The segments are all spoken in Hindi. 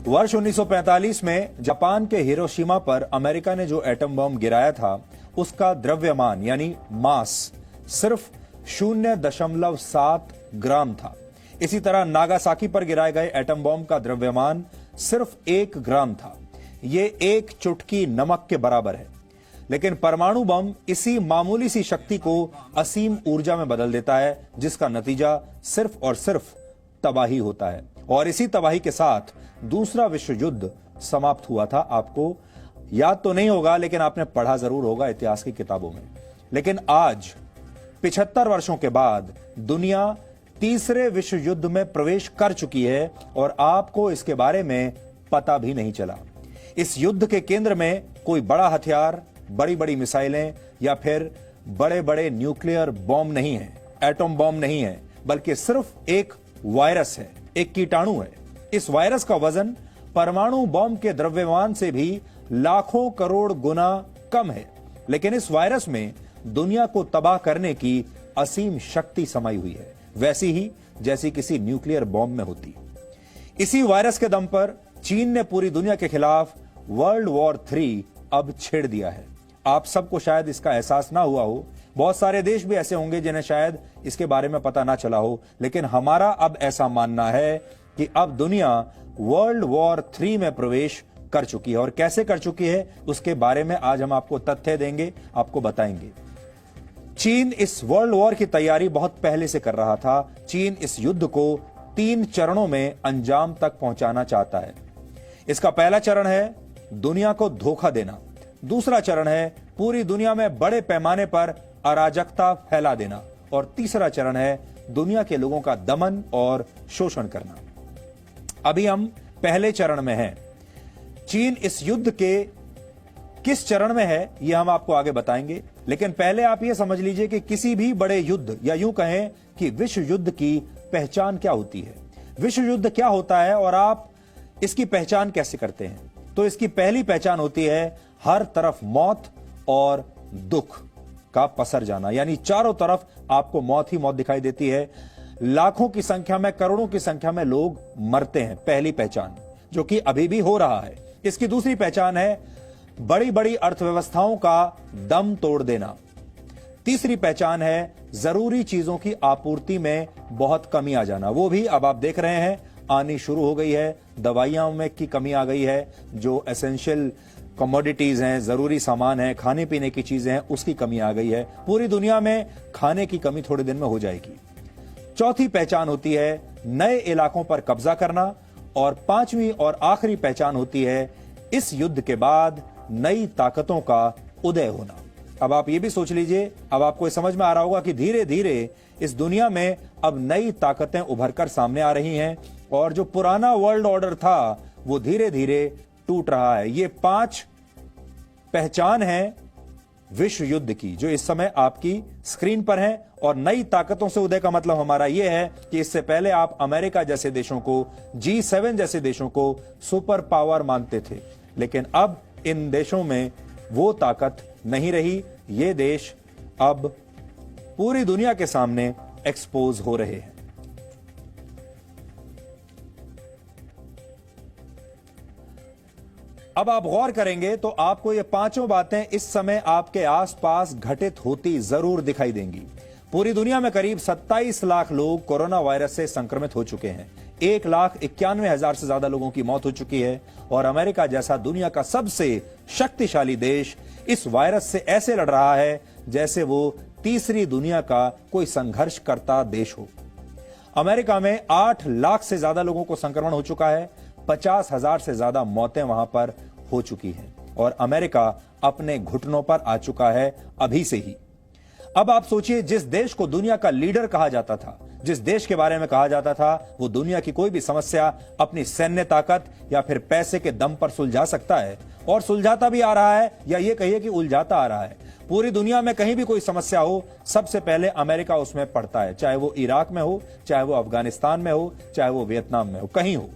वर्ष 1945 में जापान के हिरोशिमा पर अमेरिका ने जो एटम बम गिराया था उसका द्रव्यमान यानी मास सिर्फ 0.7 ग्राम था। इसी तरह नागासाकी पर गिराए गए एटम बम का द्रव्यमान सिर्फ 1 ग्राम था। यह एक चुटकी नमक के बराबर है। लेकिन परमाणु बम इसी मामूली सी शक्ति को असीम ऊर्जा में बदल देता है, जिसका नतीजा सिर्फ और सिर्फ तबाही होता है। और इसी तबाही के साथ दूसरा विश्व युद्ध समाप्त हुआ था। आपको याद तो नहीं होगा, लेकिन आपने पढ़ा जरूर होगा इतिहास की किताबों में। लेकिन आज 75 वर्षों के बाद दुनिया तीसरे विश्व युद्ध में प्रवेश कर चुकी है और आपको इसके बारे में पता भी नहीं चला। इस युद्ध के केंद्र में कोई बड़ा हथियार, बड़ी बड़ी मिसाइलें या फिर बड़े बड़े न्यूक्लियर बॉम्ब नहीं है, एटम बॉम्ब नहीं है, बल्कि सिर्फ एक वायरस है, एक कीटाणु है। इस वायरस का वजन परमाणु बॉम्ब के द्रव्यमान से भी लाखों करोड़ गुना कम है। लेकिन इस वायरस में दुनिया को तबाह करने की असीम शक्ति समाई हुई है, वैसी ही जैसी किसी न्यूक्लियर बॉम्ब में होती। इसी वायरस के दम पर चीन ने पूरी दुनिया के खिलाफ वर्ल्ड वॉर 3 अब छेड़ दिया है। आप सबको शायद इसका एहसास ना हुआ हो। बहुत सारे देश भी ऐसे होंगे जिन्हें शायद इसके बारे में पता ना चला हो। लेकिन हमारा अब ऐसा मानना है कि अब दुनिया वर्ल्ड वॉर 3 में प्रवेश कर चुकी है। और कैसे कर चुकी है उसके बारे में आज हम आपको तथ्य देंगे, आपको बताएंगे। चीन इस वर्ल्ड वॉर की तैयारी बहुत पहले से कर रहा था। चीन इस युद्ध को 3 चरणों में अंजाम तक पहुंचाना चाहता है। इसका पहला चरण है दुनिया को धोखा देना। दूसरा चरण है पूरी दुनिया में बड़े पैमाने पर अराजकता फैला देना। और तीसरा चरण है दुनिया के लोगों का दमन और शोषण करना। अभी हम पहले चरण में हैं। चीन इस युद्ध के किस चरण में है यह हम आपको आगे बताएंगे। लेकिन पहले आप यह समझ लीजिए कि किसी भी बड़े युद्ध या यूं कहें कि विश्व युद्ध की पहचान क्या होती है, विश्व युद्ध क्या होता है और आप इसकी पहचान कैसे करते हैं। तो इसकी पहली पहचान होती है हर तरफ मौत और दुख का पसर जाना, यानी चारों तरफ आपको मौत ही मौत दिखाई देती है। लाखों की संख्या में, करोड़ों की संख्या में लोग मरते हैं, पहली पहचान, जो कि अभी भी हो रहा है। इसकी दूसरी पहचान है बड़ी बड़ी अर्थव्यवस्थाओं का दम तोड़ देना। तीसरी पहचान है जरूरी चीजों की आपूर्ति में बहुत कमी आ जाना। वो भी अब आप देख रहे हैं आनी शुरू हो गई है। दवाइयों में की कमी आ गई है, जो एसेंशियल कमोडिटीज हैं, जरूरी सामान है, खाने पीने की चीजें हैं, उसकी कमी आ गई है। पूरी दुनिया में खाने की कमी थोड़े दिन में हो जाएगी। चौथी पहचान होती है नए इलाकों पर कब्जा करना। और पांचवी और आखिरी पहचान होती है इस युद्ध के बाद नई ताकतों का उदय होना। अब आप ये भी सोच लीजिए, अब आपको समझ में आ रहा होगा कि धीरे धीरे इस दुनिया में अब नई ताकतें उभरकर सामने आ रही हैं और जो पुराना वर्ल्ड ऑर्डर था वो धीरे धीरे टूट रहा है। ये 5 पहचान है विश्व युद्ध की, जो इस समय आपकी स्क्रीन पर है। और नई ताकतों से उदय का मतलब हमारा यह है कि इससे पहले आप अमेरिका जैसे देशों को, G7 जैसे देशों को सुपर पावर मानते थे, लेकिन अब इन देशों में वो ताकत नहीं रही। ये देश अब पूरी दुनिया के सामने एक्सपोज हो रहे हैं। अब आप गौर करेंगे तो आपको ये 5 बातें इस समय आपके आसपास घटित होती जरूर दिखाई देंगी। पूरी दुनिया में करीब 27 लाख लोग कोरोना वायरस से संक्रमित हो चुके हैं। 1,91,000 से ज्यादा लोगों की मौत हो चुकी है। और अमेरिका जैसा दुनिया का सबसे शक्तिशाली देश इस वायरस से ऐसे लड़ रहा है जैसे वो तीसरी दुनिया का कोई संघर्ष करता देश हो। अमेरिका में 8 लाख से ज्यादा लोगों को संक्रमण हो चुका है। 50,000 से ज्यादा मौतें वहां पर हो चुकी हैं और अमेरिका अपने घुटनों पर आ चुका है अभी से ही। अब आप सोचिए, जिस देश को दुनिया का लीडर कहा जाता था, जिस देश के बारे में कहा जाता था वो दुनिया की कोई भी समस्या अपनी सैन्य ताकत या फिर पैसे के दम पर सुलझा सकता है, और सुलझाता भी आ रहा है, या ये कहिए कि उलझाता आ रहा है। पूरी दुनिया में कहीं भी कोई समस्या हो, सबसे पहले अमेरिका उसमें पड़ता है, चाहे वो इराक में हो, चाहे वो अफगानिस्तान में हो, चाहे वो वियतनाम में हो, कहीं हो।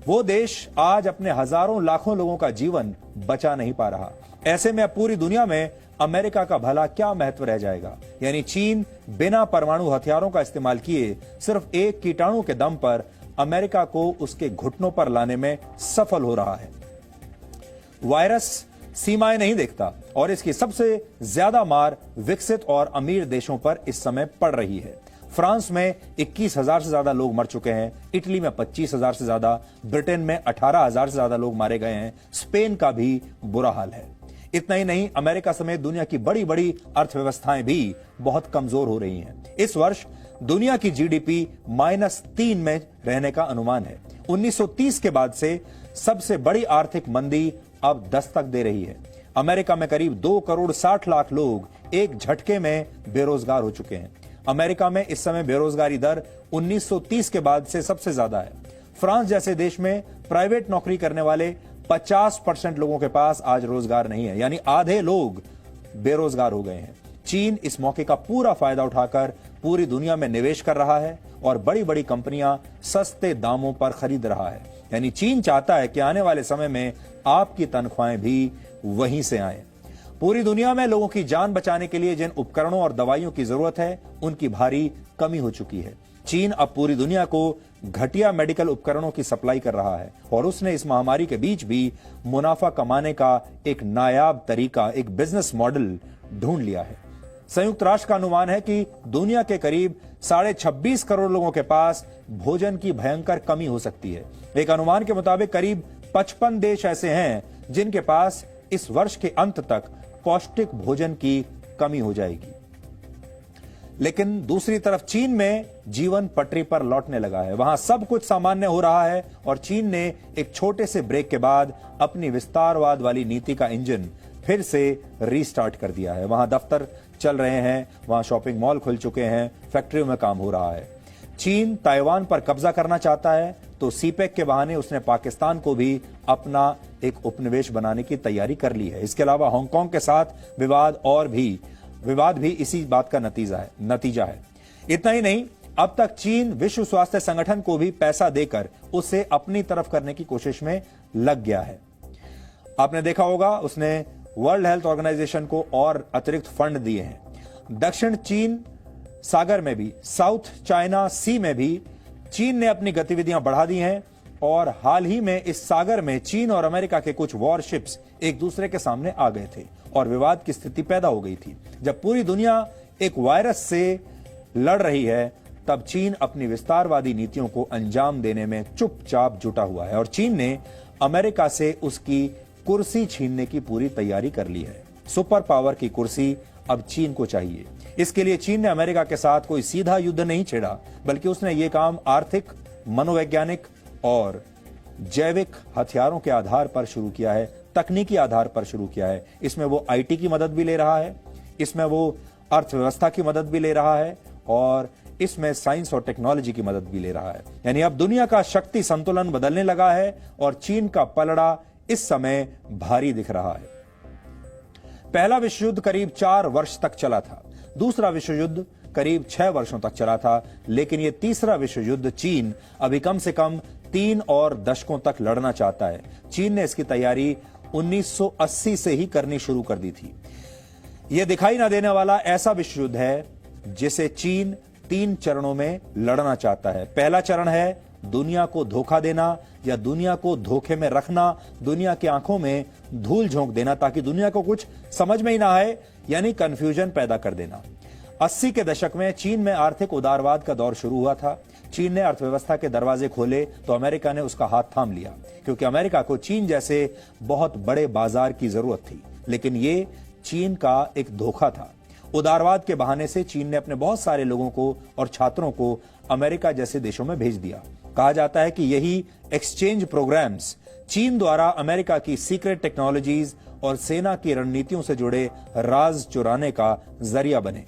वो देश आज अपने हजारों लाखों लोगों का जीवन बचा नहीं पा रहा। ऐसे में अब पूरी दुनिया में अमेरिका का भला क्या महत्व रह जाएगा। यानी चीन बिना परमाणु हथियारों का इस्तेमाल किए सिर्फ एक कीटाणु के दम पर अमेरिका को उसके घुटनों पर लाने में सफल हो रहा है। वायरस सीमाएं नहीं देखता और इसकी सबसे ज्यादा मार विकसित और अमीर देशों पर इस समय पड़ रही है। फ्रांस में 21,000 से ज्यादा लोग मर चुके हैं, इटली में 25,000 से ज्यादा, ब्रिटेन में 18,000 से ज्यादा लोग मारे गए हैं, स्पेन का भी बुरा हाल है। इतना ही नहीं, अमेरिका समेत दुनिया की बड़ी बड़ी अर्थव्यवस्थाएं भी बहुत कमजोर हो रही हैं। इस वर्ष दुनिया की जीडीपी -3 में रहने का अनुमान है। 1930 के बाद से सबसे बड़ी आर्थिक मंदी अब दस्तक दे रही है। अमेरिका में करीब 2 करोड़ 60 लाख लोग एक झटके में बेरोजगार हो चुके हैं। अमेरिका में इस समय बेरोजगारी दर 1930 के बाद से सबसे ज्यादा है। फ्रांस जैसे देश में प्राइवेट नौकरी करने वाले 50% लोगों के पास आज रोजगार नहीं है, यानी आधे लोग बेरोजगार हो गए हैं। चीन इस मौके का पूरा फायदा उठाकर पूरी दुनिया में निवेश कर रहा है और बड़ी बड़ी कंपनियां सस्ते दामों पर खरीद रहा है। यानी चीन चाहता है कि आने वाले समय में आपकी तनख्वाहें भी वहीं से आए। पूरी दुनिया में लोगों की जान बचाने के लिए जिन उपकरणों और दवाइयों की जरूरत है, उनकी भारी कमी हो चुकी है। चीन अब पूरी दुनिया को घटिया मेडिकल उपकरणों की सप्लाई कर रहा है और उसने इस महामारी के बीच भी मुनाफा कमाने का एक नायाब तरीका, एक बिजनेस मॉडल ढूंढ लिया है। संयुक्त राष्ट्र का अनुमान है कि दुनिया के करीब 26.5 करोड़ लोगों के पास भोजन की भयंकर कमी हो सकती है। एक अनुमान के मुताबिक करीब 55 देश ऐसे हैं जिनके पास इस वर्ष के अंत तक पौष्टिक भोजन की कमी हो जाएगी। लेकिन दूसरी तरफ चीन में जीवन पटरी पर लौटने लगा है। वहां सब कुछ सामान्य हो रहा है और चीन ने एक छोटे से ब्रेक के बाद अपनी विस्तारवाद वाली नीति का इंजन फिर से रीस्टार्ट कर दिया है। वहां दफ्तर चल रहे हैं, वहां शॉपिंग मॉल खुल चुके हैं, फैक्ट्रियों में काम हो रहा है। चीन ताइवान पर कब्जा करना चाहता है तो सीपेक के बहाने उसने पाकिस्तान को भी अपना एक उपनिवेश बनाने की तैयारी कर ली है। इसके अलावा हांगकांग के साथ विवाद भी इसी बात का नतीजा है। इतना ही नहीं, अब तक चीन विश्व स्वास्थ्य संगठन को भी पैसा देकर उसे अपनी तरफ करने की कोशिश में लग गया है। आपने देखा होगा उसने वर्ल्ड हेल्थ ऑर्गेनाइजेशन को और अतिरिक्त फंड दिए हैं। दक्षिण चीन सागर में भी, साउथ चाइना सी में भी चीन ने अपनी गतिविधियां बढ़ा दी हैं और हाल ही में इस सागर में चीन और अमेरिका के कुछ वॉरशिप्स एक दूसरे के सामने आ गए थे और विवाद की स्थिति पैदा हो गई थी। जब पूरी दुनिया एक वायरस से लड़ रही है, तब चीन अपनी विस्तारवादी नीतियों को अंजाम देने में चुपचाप जुटा हुआ है और चीन ने अमेरिका से उसकी कुर्सी छीनने की पूरी तैयारी कर ली है। सुपर पावर की कुर्सी अब चीन को चाहिए। इसके लिए चीन ने अमेरिका के साथ कोई सीधा युद्ध नहीं छेड़ा, बल्कि उसने ये काम आर्थिक, मनोवैज्ञानिक और जैविक हथियारों के आधार पर शुरू किया है, तकनीकी आधार पर शुरू किया है। इसमें वो आईटी की मदद भी ले रहा है, इसमें वो अर्थव्यवस्था की मदद भी ले रहा है और इसमें साइंस और टेक्नोलॉजी की मदद भी ले रहा है। यानी अब दुनिया का शक्ति संतुलन बदलने लगा है और चीन का पलड़ा इस समय भारी दिख रहा है। पहला विश्व युद्ध करीब 4 वर्ष तक चला था, दूसरा विश्व युद्ध करीब 6 वर्षों तक चला था, लेकिन यह तीसरा विश्व युद्ध चीन अभी कम से कम 3 और दशकों तक लड़ना चाहता है। चीन ने इसकी तैयारी 1980 से ही करनी शुरू कर दी थी। यह दिखाई ना देने वाला ऐसा विश्व युद्ध है जिसे चीन 3 चरणों में लड़ना चाहता है। पहला चरण है दुनिया को धोखा देना या दुनिया को धोखे में रखना, दुनिया की आंखों में धूल झोंक देना ताकि दुनिया को कुछ समझ में ही ना आए, यानी कंफ्यूजन पैदा कर देना। 80 के दशक में चीन में आर्थिक उदारवाद का दौर शुरू हुआ था। चीन ने अर्थव्यवस्था के दरवाजे खोले तो अमेरिका ने उसका हाथ थाम लिया, क्योंकि अमेरिका को चीन जैसे बहुत बड़े बाजार की जरूरत थी। लेकिन ये चीन का एक धोखा था। उदारवाद के बहाने से चीन ने अपने बहुत सारे लोगों को और छात्रों को अमेरिका जैसे देशों में भेज दिया। कहा जाता है कि यही एक्सचेंज प्रोग्राम्स चीन द्वारा अमेरिका की सीक्रेट टेक्नोलॉजीज और सेना की रणनीतियों से जुड़े राज चुराने का जरिया बने।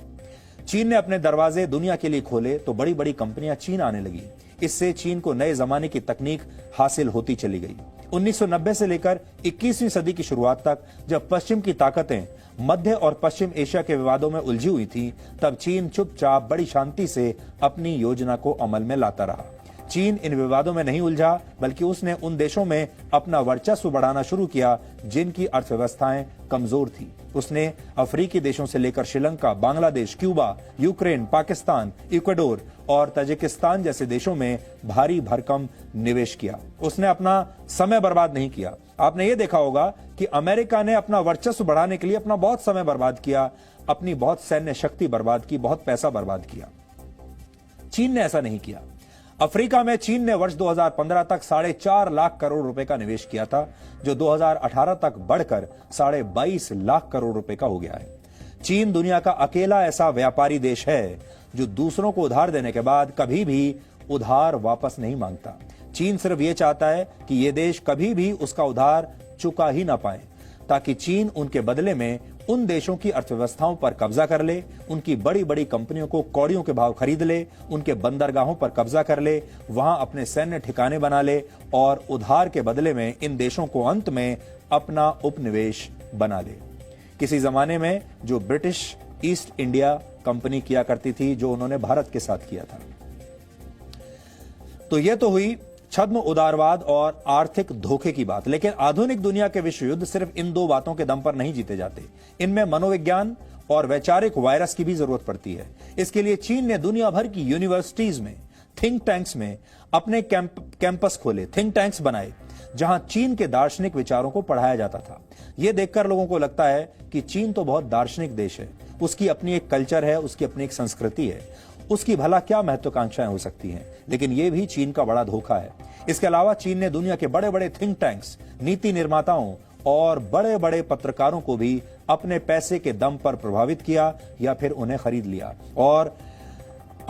चीन ने अपने दरवाजे दुनिया के लिए खोले तो बड़ी बड़ी कंपनियां चीन आने लगी। इससे चीन को नए जमाने की तकनीक हासिल होती चली गई। 1990 से लेकर 21वीं सदी की शुरुआत तक जब पश्चिम की ताकतें मध्य और पश्चिम एशिया के विवादों में उलझी हुई थी, तब चीन चुपचाप बड़ी शांति से अपनी योजना को अमल में लाता रहा। चीन इन विवादों में नहीं उलझा, बल्कि उसने उन देशों में अपना वर्चस्व बढ़ाना शुरू किया जिनकी अर्थव्यवस्थाएं कमजोर थी। उसने अफ्रीकी देशों से लेकर Sri Lanka, Bangladesh, Cuba, Ukraine, Pakistan, Ecuador और ताजिकिस्तान जैसे देशों में भारी भरकम निवेश किया। उसने अपना समय बर्बाद नहीं किया। आपने ये देखा होगा कि अमेरिका ने अपना वर्चस्व बढ़ाने के लिए अपना बहुत समय बर्बाद किया, अपनी बहुत सैन्य शक्ति बर्बाद की, बहुत पैसा बर्बाद किया। चीन ने ऐसा नहीं किया। अफ्रीका में चीन ने वर्ष 2015 तक 4.5 लाख करोड़ रुपए का निवेश किया था, जो 2018 तक बढ़कर 22.5 लाख करोड़ रुपए का हो गया है। चीन दुनिया का अकेला ऐसा व्यापारी देश है जो दूसरों को उधार देने के बाद कभी भी उधार वापस नहीं मांगता। चीन सिर्फ ये चाहता है कि ये देश कभी भी उसका उधार चुका ही ना पाए, ताकि चीन उनके बदले में उन देशों की अर्थव्यवस्थाओं पर कब्जा कर ले, उनकी बड़ी बड़ी कंपनियों को कौड़ियों के भाव खरीद ले, उनके बंदरगाहों पर कब्जा कर ले, वहां अपने सैन्य ठिकाने बना ले और उधार के बदले में इन देशों को अंत में अपना उपनिवेश बना ले। किसी जमाने में जो ब्रिटिश ईस्ट इंडिया कंपनी किया करती थी, जो उन्होंने भारत के साथ किया था। तो यह तो हुई छद्म उदारवाद और आर्थिक धोखे की बात। लेकिन आधुनिक दुनिया के विश्व युद्ध सिर्फ इन दो बातों के दम पर नहीं जीते जाते। इनमें मनोविज्ञान और वैचारिक वायरस की भी जरूरत पड़ती है। इसके लिए चीन ने दुनिया भर की यूनिवर्सिटीज में, थिंक टैंक्स में अपने कैंपस खोले, थिंक टैंक्स बनाए, जहां चीन के दार्शनिक विचारों को पढ़ाया जाता था। यह देखकर लोगों को लगता है कि चीन तो बहुत दार्शनिक देश है, उसकी अपनी एक कल्चर है, उसकी अपनी एक संस्कृति है, उसकी भला क्या महत्वाकांक्षाएं हो सकती हैं। लेकिन यह भी चीन का बड़ा धोखा है। इसके अलावा चीन ने दुनिया के बड़े बड़े थिंक टैंक्स, नीति निर्माताओं और बड़े बड़े पत्रकारों को भी अपने पैसे के दम पर प्रभावित किया या फिर उन्हें खरीद लिया। और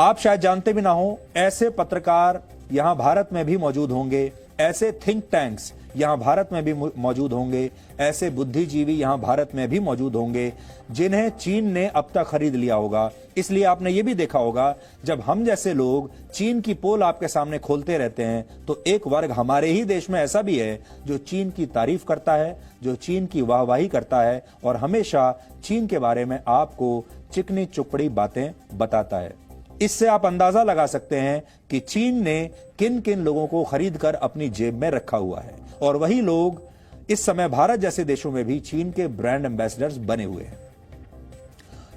आप शायद जानते भी ना हो, ऐसे पत्रकार यहां भारत में भी मौजूद होंगे, ऐसे थिंक टैंक्स यहां भारत में भी मौजूद होंगे, ऐसे बुद्धिजीवी यहां भारत में भी मौजूद होंगे जिन्हें चीन ने अब तक खरीद लिया होगा। इसलिए आपने यह भी देखा होगा, जब हम जैसे लोग चीन की पोल आपके सामने खोलते रहते हैं, तो एक वर्ग हमारे ही देश में ऐसा भी है जो चीन की तारीफ करता है, जो चीन की वाहवाही करता है और हमेशा चीन के बारे में आपको चिकनी चुपड़ी बातें बताता है। इससे आप अंदाजा लगा सकते हैं कि चीन ने किन किन लोगों को खरीदकर अपनी जेब में रखा हुआ है। और वही लोग इस समय भारत जैसे देशों में भी चीन के ब्रांड एम्बेसडर्स बने हुए हैं।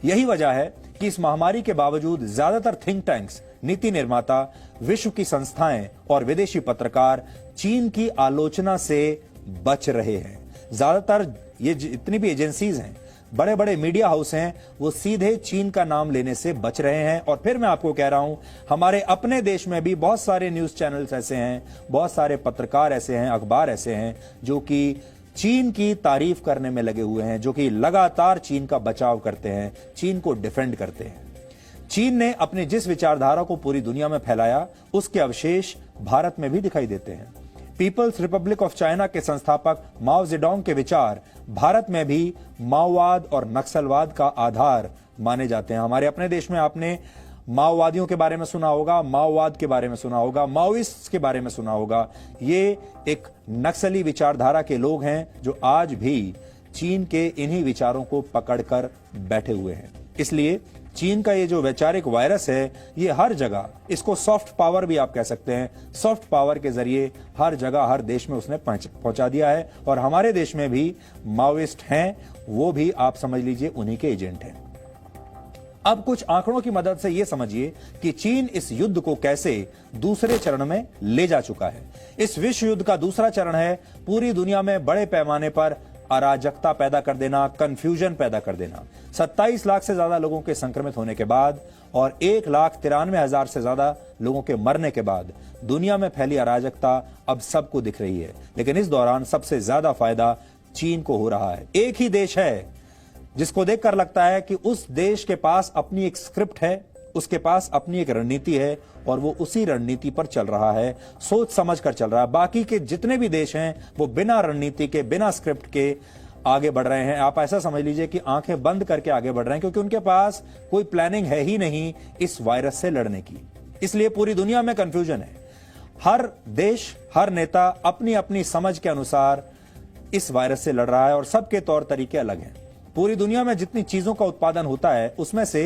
यही वजह है कि इस महामारी के बावजूद ज्यादातर थिंक टैंक्स, नीति निर्माता, विश्व की संस्थाएं और विदेशी पत्रकार चीन की आलोचना से बच रहे हैं। ज्यादातर ये जितनी भी एजेंसीज हैं, बड़े बड़े मीडिया हाउस हैं, वो सीधे चीन का नाम लेने से बच रहे हैं। और फिर मैं आपको कह रहा हूं, हमारे अपने देश में भी बहुत सारे न्यूज चैनल्स ऐसे हैं, बहुत सारे पत्रकार ऐसे हैं, अखबार ऐसे हैं जो कि चीन की तारीफ करने में लगे हुए हैं, जो कि लगातार चीन का बचाव करते हैं, चीन को डिफेंड करते हैं। चीन ने अपनी जिस विचारधारा को पूरी दुनिया में फैलाया, उसके अवशेष भारत में भी दिखाई देते हैं। पीपल्स रिपब्लिक ऑफ चाइना के संस्थापक माओ जेडोंग के विचार भारत में भी माओवाद और नक्सलवाद का आधार माने जाते हैं। हमारे अपने देश में आपने माओवादियों के बारे में सुना होगा, माओवाद के बारे में सुना होगा, माओइस्ट के बारे में सुना होगा। ये एक नक्सली विचारधारा के लोग हैं जो आज भी चीन के इन्हीं विचारों को पकड़कर बैठे हुए हैं। इसलिए चीन का ये जो वैचारिक वायरस है, ये हर जगह, इसको सॉफ्ट पावर भी आप कह सकते हैं, सॉफ्ट पावर के जरिए हर जगह, हर देश में उसने पहुंचा दिया है। और हमारे देश में भी माओइस्ट हैं, वो भी आप समझ लीजिए उन्हीं के एजेंट हैं। अब कुछ आंकड़ों की मदद से यह समझिए कि चीन इस युद्ध को कैसे दूसरे चरण में ले जा चुका है। इस विश्व युद्ध का दूसरा चरण है पूरी दुनिया में बड़े पैमाने पर अराजकता पैदा कर देना, कंफ्यूजन पैदा कर देना। 27 लाख से ज्यादा लोगों के संक्रमित होने के बाद और 1,93,000 से ज्यादा लोगों के मरने के बाद दुनिया में फैली अराजकता अब सबको दिख रही है। लेकिन इस दौरान सबसे ज्यादा फायदा चीन को हो रहा है। एक ही देश है जिसको देखकर लगता है कि उस देश के पास अपनी एक स्क्रिप्ट है, उसके पास अपनी एक रणनीति है और वो उसी रणनीति पर चल रहा है, सोच समझ कर चल रहा है। बाकी के जितने भी देश हैं वो बिना रणनीति के, बिना स्क्रिप्ट के आगे बढ़ रहे हैं। आप ऐसा समझ लीजिए कि आंखें बंद करके आगे बढ़ रहे हैं, क्योंकि उनके पास कोई प्लानिंग है ही नहीं इस वायरस से लड़ने की। इसलिए पूरी दुनिया में कंफ्यूजन है। हर देश, हर नेता अपनी अपनी समझ के अनुसार इस वायरस से लड़ रहा है और सबके तौर तरीके अलग हैं। पूरी दुनिया में जितनी चीजों का उत्पादन होता है उसमें से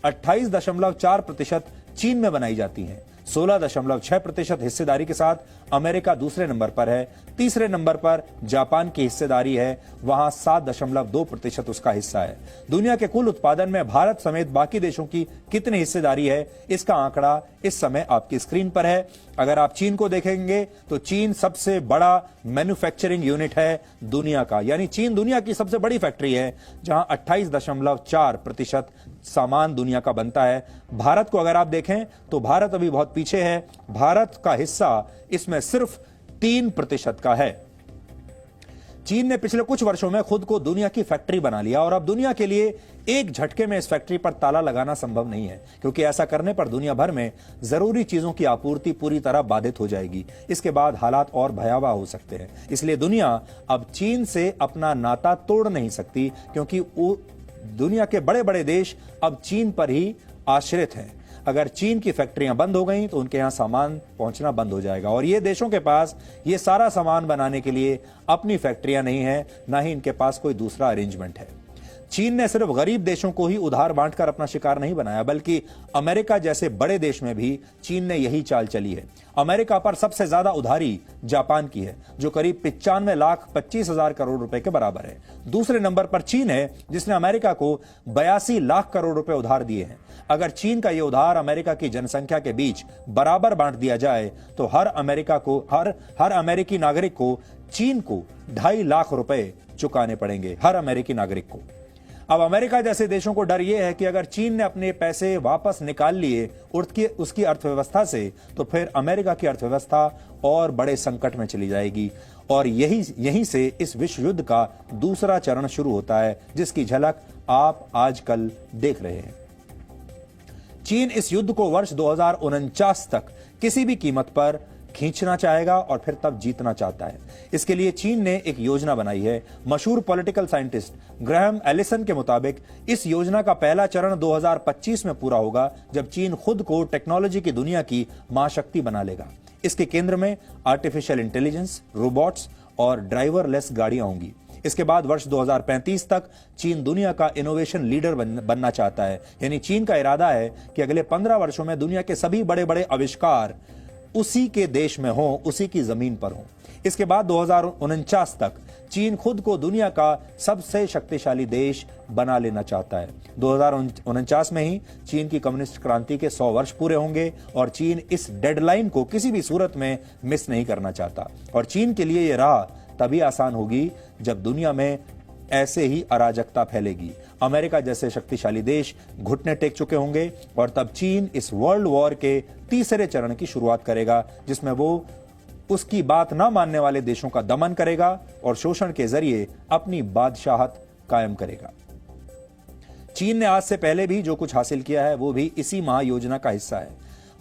28.4% चीन में बनाई जाती हैं, 16.6% हिस्सेदारी के साथ अमेरिका दूसरे नंबर पर है। तीसरे नंबर पर जापान की हिस्सेदारी है, वहां 7.2% उसका हिस्सा है। दुनिया के कुल उत्पादन में भारत समेत बाकी देशों की कितनी हिस्सेदारी है, इसका आंकड़ा इस समय आपकी स्क्रीन पर है। अगर आप चीन को देखेंगे तो चीन सबसे बड़ा मैन्युफैक्चरिंग यूनिट है दुनिया का, यानी चीन दुनिया की सबसे बड़ी फैक्ट्री है, जहां 28.4% सामान दुनिया का बनता है। भारत को अगर आप देखें तो भारत अभी बहुत पीछे है, भारत का हिस्सा इसमें सिर्फ 3% का है। चीन ने पिछले कुछ वर्षों में खुद को दुनिया की फैक्ट्री बना लिया और अब दुनिया के लिए एक झटके में इस फैक्ट्री पर ताला लगाना संभव नहीं है, क्योंकि ऐसा करने पर दुनिया भर में जरूरी चीजों की आपूर्ति पूरी तरह बाधित हो जाएगी। इसके बाद हालात और भयावह हो सकते हैं। इसलिए दुनिया अब चीन से अपना नाता तोड़ नहीं सकती, क्योंकि दुनिया के बड़े बड़े देश अब चीन पर ही आश्रित हैं। अगर चीन की फैक्ट्रियां बंद हो गई तो उनके यहां सामान पहुंचना बंद हो जाएगा, और ये देशों के पास ये सारा सामान बनाने के लिए अपनी फैक्ट्रियां नहीं है, ना ही इनके पास कोई दूसरा अरेंजमेंट है। चीन ने सिर्फ गरीब देशों को ही उधार बांटकर अपना शिकार नहीं बनाया, बल्कि अमेरिका जैसे बड़े देश में भी चीन ने यही चाल चली है। अमेरिका पर सबसे ज्यादा उधारी जापान की है, जो करीब 95,25,000 करोड़ रुपए के बराबर है। दूसरे नंबर पर चीन है, जिसने अमेरिका को 82 लाख करोड़ रुपए उधार दिए हैं। अगर चीन का यह उधार अमेरिका की जनसंख्या के बीच बराबर बांट दिया जाए तो हर अमेरिकी नागरिक को चीन को 2.5 लाख रुपए चुकाने पड़ेंगे, हर अमेरिकी नागरिक को। अब अमेरिका जैसे देशों को डर यह है कि अगर चीन ने अपने पैसे वापस निकाल लिए उसकी अर्थव्यवस्था से, तो फिर अमेरिका की अर्थव्यवस्था और बड़े संकट में चली जाएगी, और यहीं से इस विश्व युद्ध का दूसरा चरण शुरू होता है, जिसकी झलक आप आजकल देख रहे हैं। चीन इस युद्ध को वर्ष 2049 तक किसी भी कीमत पर खींचना चाहेगा और फिर तब जीतना चाहता है। इसके लिए चीन ने एक योजना बनाई है। मशहूर पॉलिटिकल साइंटिस्ट ग्राहम एलिसन के मुताबिक इस योजना का पहला चरण 2025 में पूरा होगा, जब चीन खुद को टेक्नोलॉजी की दुनिया की महाशक्ति बना लेगा। इसके केंद्र में आर्टिफिशियल इंटेलिजेंस, रोबोट्स और ड्राइवरलेस गाड़ियां होंगी। इसके बाद वर्ष 2035 तक चीन दुनिया का इनोवेशन लीडर बनना चाहता है, यानी चीन का इरादा है कि अगले 15 वर्षों में दुनिया के सभी बड़े बड़े आविष्कार उसी के देश में हो, उसी की जमीन पर हो। इसके बाद 2049 तक चीन खुद को दुनिया का सबसे शक्तिशाली देश बना लेना चाहता है। 2049 में ही चीन की कम्युनिस्ट क्रांति के 100 वर्ष पूरे होंगे, और चीन इस डेडलाइन को किसी भी सूरत में मिस नहीं करना चाहता। और चीन के लिए यह राह तभी आसान होगी जब दुनिया में ऐसे ही अराजकता फैलेगी। अमेरिका जैसे शक्तिशाली देश घुटने टेक चुके होंगे, और तब चीन इस वर्ल्ड वॉर के तीसरे चरण की शुरुआत करेगा, जिसमें वो उसकी बात ना मानने वाले देशों का दमन करेगा और शोषण के जरिए अपनी बादशाहत कायम करेगा। चीन ने आज से पहले भी जो कुछ हासिल किया है वो भी इसी महायोजना का हिस्सा है।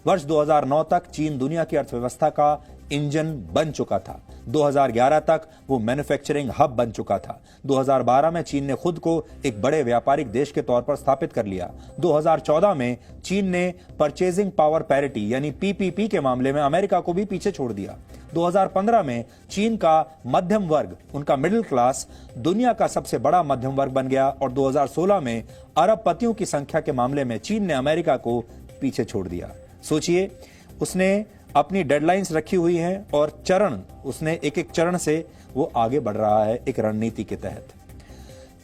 वर्ष 2009 तक चीन दुनिया की अर्थव्यवस्था का इंजन बन चुका था। 2011 तक वो मैन्युफैक्चरिंग हब बन चुका था। 2012 में चीन ने खुद को एक बड़े व्यापारिक देश के तौर पर स्थापित कर लिया। 2014 में चीन ने परचेजिंग पावर पैरिटी यानी पीपीपी के मामले में अमेरिका को भी पीछे छोड़ दिया। 2015 में चीन का मध्यम वर्ग, उनका मिडिल क्लास, दुनिया का सबसे बड़ा मध्यम वर्ग बन गया, और 2016 में अरबपतियों की संख्या के मामले में चीन ने अमेरिका को पीछे छोड़ दिया। सोचिए, उसने अपनी डेडलाइंस रखी हुई हैं और उसने एक एक चरण से वो आगे बढ़ रहा है एक रणनीति के तहत।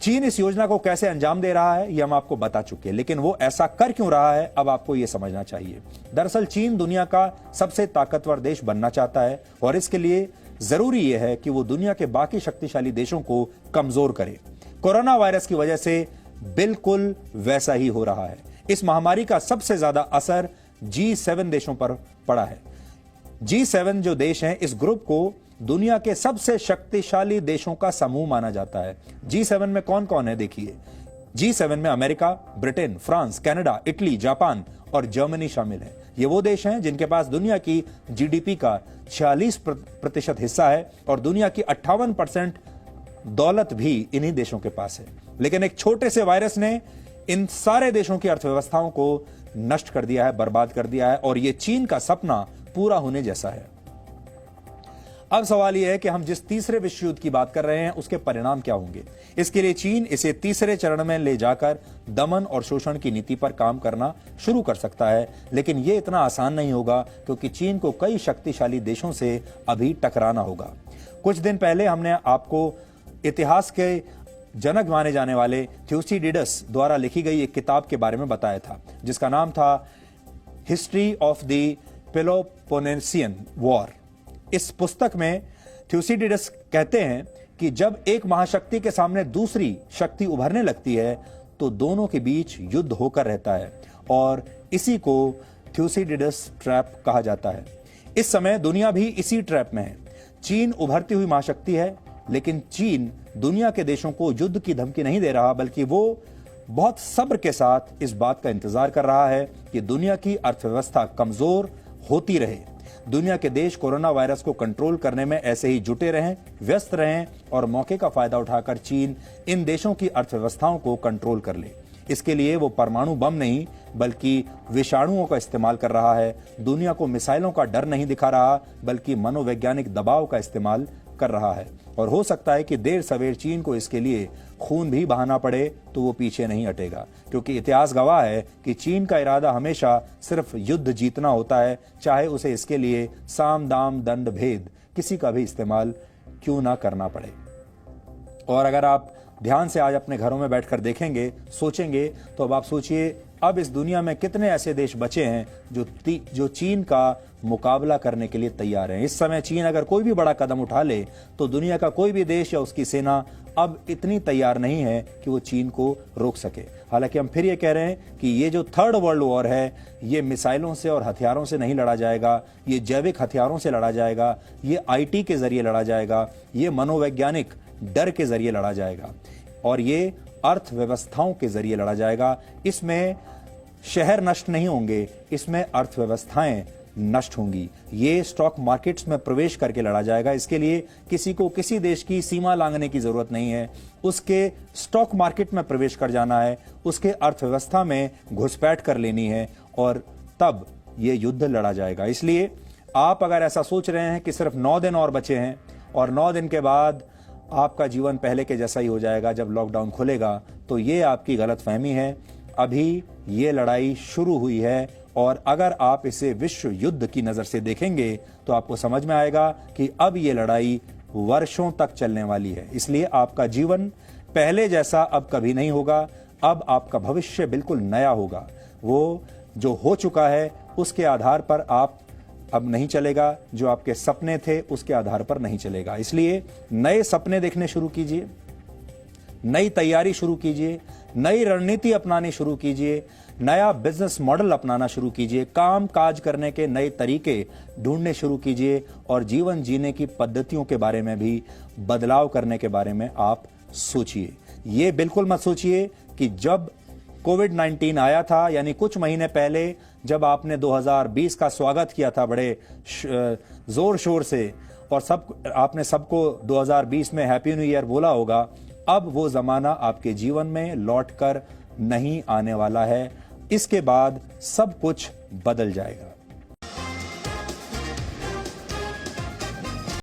चीन इस योजना को कैसे अंजाम दे रहा है ये हम आपको बता चुके हैं, लेकिन वो ऐसा कर क्यों रहा है अब आपको ये समझना चाहिए। दरअसल चीन दुनिया का सबसे ताकतवर देश बनना चाहता है, और इसके लिए जरूरी यह है कि वो दुनिया के बाकी शक्तिशाली देशों को कमजोर करे। कोरोना वायरस की वजह से बिल्कुल वैसा ही हो रहा है। इस महामारी का सबसे ज्यादा असर G7 देशों पर पड़ा है। G7 जो देश हैं, इस ग्रुप को दुनिया के सबसे शक्तिशाली देशों का समूह माना जाता है। G7 में कौन कौन है देखिए। G7 में America, Britain, France, Canada, Italy, Japan और जर्मनी शामिल है। ये वो देश हैं जिनके पास दुनिया की जीडीपी का 46% हिस्सा है, और दुनिया की 58% दौलत भी इन्हीं देशों के पास है। लेकिन एक छोटे से वायरस ने इन सारे देशों की अर्थव्यवस्थाओं को नष्ट कर दिया है, बर्बाद कर दिया है, और यह चीन का सपना पूरा होने जैसा है। अब सवाल यह है कि हम जिस तीसरे विश्व युद्ध की बात कर रहे हैं उसके परिणाम क्या होंगे। इसके लिए चीन इसे तीसरे चरण में ले जाकर दमन और शोषण की नीति पर काम करना शुरू कर सकता है, लेकिन यह इतना आसान नहीं होगा क्योंकि चीन को कई शक्तिशाली देशों से अभी टकराना होगा। कुछ दिन पहले हमने आपको इतिहास के जनक माने जाने वाले थ्यूसिडिडस द्वारा लिखी गई एक किताब के बारे में बताया था, जिसका नाम था history of the Peloponnesian war. इस पुस्तक में थ्यूसिडिडस कहते हैं कि जब एक महाशक्ति के सामने दूसरी शक्ति उभरने लगती है तो दोनों के बीच युद्ध होकर रहता है, और इसी को थ्यूसिडिडस ट्रैप कहा जाता है। इस समय दुनिया भी इसी ट्रैप में है। चीन उभरती हुई महाशक्ति है, लेकिन चीन दुनिया के देशों को युद्ध की धमकी नहीं दे रहा, बल्कि वो बहुत सब्र के साथ इस बात का इंतजार कर रहा है कि दुनिया की अर्थव्यवस्था कमजोर होती रहे, दुनिया के देश कोरोना वायरस को कंट्रोल करने में ऐसे ही जुटे रहें, व्यस्त रहें, और मौके का फायदा उठाकर चीन इन देशों की अर्थव्यवस्थाओं को कंट्रोल कर ले। इसके लिए वो परमाणु बम नहीं बल्कि विषाणुओं का इस्तेमाल कर रहा है। दुनिया को मिसाइलों का डर नहीं दिखा रहा, बल्कि मनोवैज्ञानिक दबाव का इस्तेमाल कर रहा है। और हो सकता है कि देर सवेर चीन को इसके लिए खून भी बहाना पड़े तो वो पीछे नहीं हटेगा, क्योंकि इतिहास गवाह है कि चीन का इरादा हमेशा सिर्फ युद्ध जीतना होता है, चाहे उसे इसके लिए साम दाम दंड भेद किसी का भी इस्तेमाल क्यों ना करना पड़े। और अगर आप ध्यान से आज अपने घरों में बैठकर देखेंगे, सोचेंगे, तो अब आप सोचिए अब इस दुनिया में कितने ऐसे देश बचे हैं जो चीन का मुकाबला करने के लिए तैयार हैं। इस समय चीन अगर कोई भी बड़ा कदम उठा ले तो दुनिया का कोई भी देश या उसकी सेना अब इतनी तैयार नहीं है कि वो चीन को रोक सके। हालांकि हम फिर ये कह रहे हैं कि ये जो थर्ड वर्ल्ड वॉर है, ये मिसाइलों से और हथियारों से नहीं लड़ा जाएगा, ये जैविक हथियारों से लड़ा जाएगा, ये IT के जरिए लड़ा जाएगा, ये मनोवैज्ञानिक डर के जरिए लड़ा जाएगा, और ये अर्थव्यवस्थाओं के जरिए लड़ा जाएगा। इसमें शहर नष्ट नहीं होंगे, इसमें अर्थव्यवस्थाएं नष्ट होंगी। ये स्टॉक मार्केट्स में प्रवेश करके लड़ा जाएगा। इसके लिए किसी को किसी देश की सीमा लांघने की जरूरत नहीं है, उसके स्टॉक मार्केट में प्रवेश कर जाना है, उसके अर्थव्यवस्था में घुसपैठ कर लेनी है, और तब ये युद्ध लड़ा जाएगा। इसलिए आप अगर ऐसा सोच रहे हैं कि सिर्फ 9 दिन और बचे हैं और 9 दिन के बाद आपका जीवन पहले के जैसा ही हो जाएगा जब लॉकडाउन खुलेगा, तो ये आपकी गलतफहमी है। अभी ये लड़ाई शुरू हुई है, और अगर आप इसे विश्व युद्ध की नजर से देखेंगे तो आपको समझ में आएगा कि अब ये लड़ाई वर्षों तक चलने वाली है। इसलिए आपका जीवन पहले जैसा अब कभी नहीं होगा। अब आपका भविष्य बिल्कुल नया होगा। वो जो हो चुका है उसके आधार पर आप अब नहीं चलेगा, जो आपके सपने थे उसके आधार पर नहीं चलेगा। इसलिए नए सपने देखने शुरू कीजिए, नई तैयारी शुरू कीजिए, नई रणनीति अपनानी शुरू कीजिए, नया बिजनेस मॉडल अपनाना शुरू कीजिए, काम काज करने के नए तरीके ढूंढने शुरू कीजिए, और जीवन जीने की पद्धतियों के बारे में भी बदलाव करने के बारे में आप सोचिए। ये बिल्कुल मत सोचिए कि जब कोविड-19 आया था, यानी कुछ महीने पहले जब आपने 2020 का स्वागत किया था बड़े जोर शोर से, और आपने सबको 2020 में हैप्पी न्यू ईयर बोला होगा, अब वो जमाना आपके जीवन में लौटकर नहीं आने वाला है। इसके बाद सब कुछ बदल जाएगा।